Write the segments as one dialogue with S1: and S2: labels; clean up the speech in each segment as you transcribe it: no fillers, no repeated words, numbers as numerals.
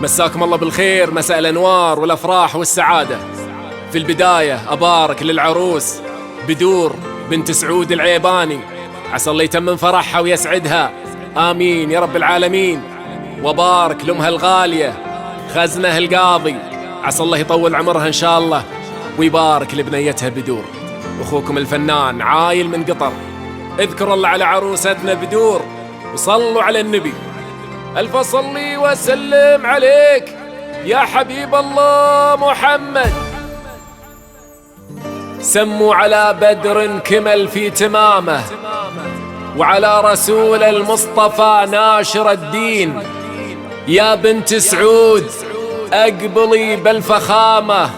S1: مساكم الله بالخير، مساء الأنوار والأفراح والسعادة. في البداية أبارك للعروس بدور بنت سعود العيباني، عسى الله يتمم فرحها ويسعدها، آمين يا رب العالمين. وبارك لأمها الغالية خزنة القاضي، عسى الله يطول عمرها إن شاء الله، ويبارك لبنيتها بدور. أخوكم الفنان عايل من قطر، اذكر الله على عروستنا بدور وصلوا على النبي. ألف صلي وسلم عليك يا حبيب الله محمد. سموا على بدر كمل في تمامه، وعلى رسول المصطفى ناشر الدين. يا بنت سعود أقبلي بالفخامة،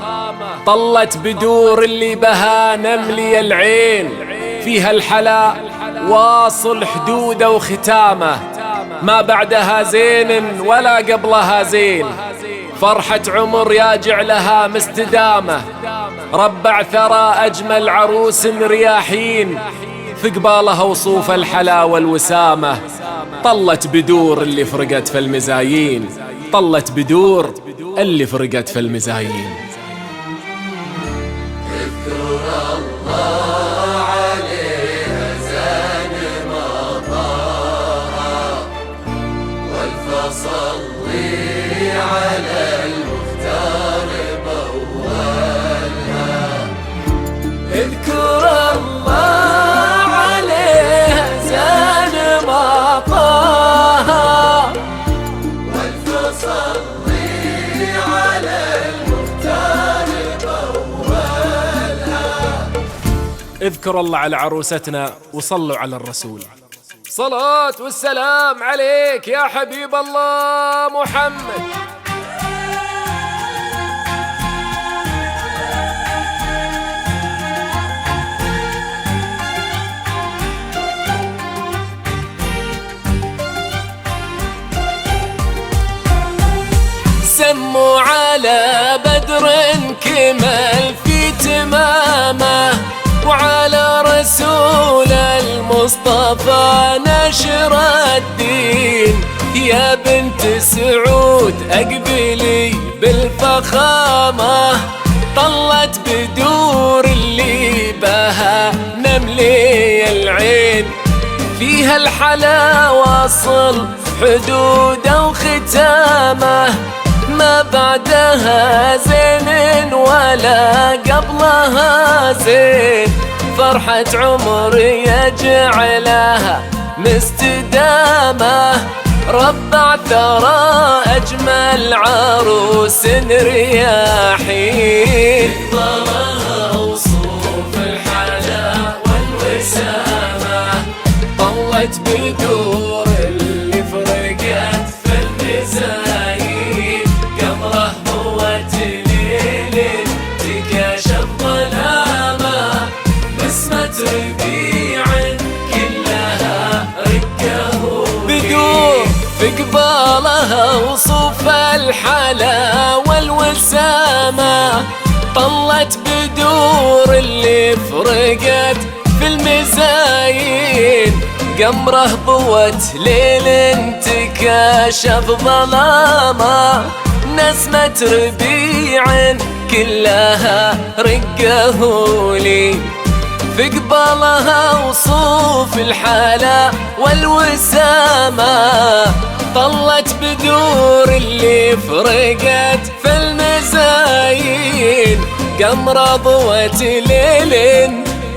S1: طلت بدور اللي بها نملي العين، فيها الحلا واصل حدوده وختامه، ما بعدها زين ولا قبلها زين. فرحة عمر يا جعلها مستدامة، ربع ثرى أجمل عروس رياحين، في قبالها وصوف الحلا والوسامة. طلت بدور اللي فرقت في المزايين، طلت بدور اللي فرقت في المزايين.
S2: صلي على المختار بأولها، اذكر الله عليها زان مطاها، والف صلي على المختار بأولها.
S1: اذكر الله على عروستنا وصلوا على الرسول. صلاة والسلام عليك يا حبيب الله محمد. سموا على بدر كمل في تمامه، وعلى رسول المصطفى نشر الدين. يا بنت سعود أقبلي بالفخامة، طلت بدور اللي بها نملي العين، فيها الحلا واصل حدوده وختامه، ما بعدها زين ولا قبلها زين. فرحة عمر يجعلها مستدامة، ربع ثرى أجمل عروس رياحين، ظلها وصوف الحلا والوسامة. طلت بدور اللي فرقت في المزايين، قمره هو تليل تكاشف ظلامه، بسمة ربيع كلها رقه بدور، في قبالها وصوف الحلا والوسامة. طلت بدور اللي فرقت في المزايين، قمره ضوت ليل تكاشف ظلامه، نسمة ربيع كلها رقه لي، في قبالها وصوف الحلا والوسامة. طلت بدور اللي فرقت في المزايين، قمره ضوت ليل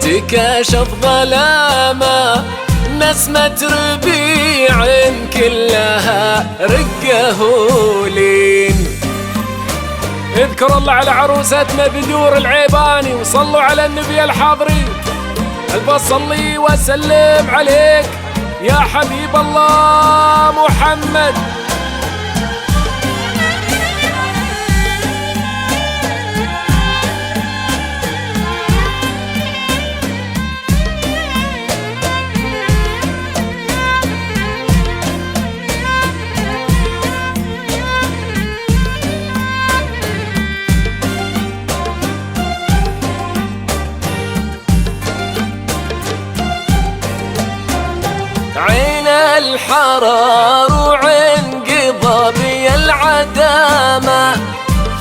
S1: تكاشف ظلامه، نسمة ربيع كلها رقه لين. اذكر الله على عروستنا بدور العيباني، وصلوا على النبي الحاضرين. ألف صلي وسلم عليك يا حبيب الله محمد.
S2: الحرار وعين قضب العسل ودامة،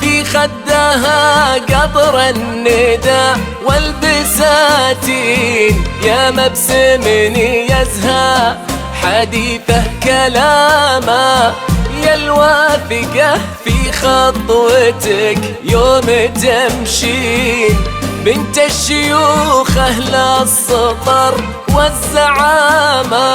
S2: في خدها قطر الندى والبساتين، يا مبسمني يزهى حديثه كلامه، يا الواثقة في خطوتك يوم تمشين، بنت الشيوخ أهل السطر والزعامة،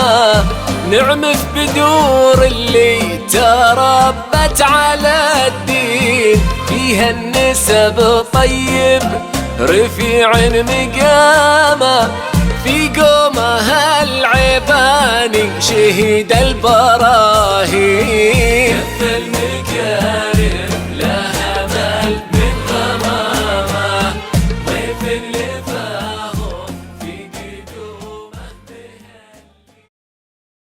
S2: نعمة بدور اللي تربت على الدين، فيها النسب طيب رفيع مقامة، في قومها العيباني شهيد البراهين.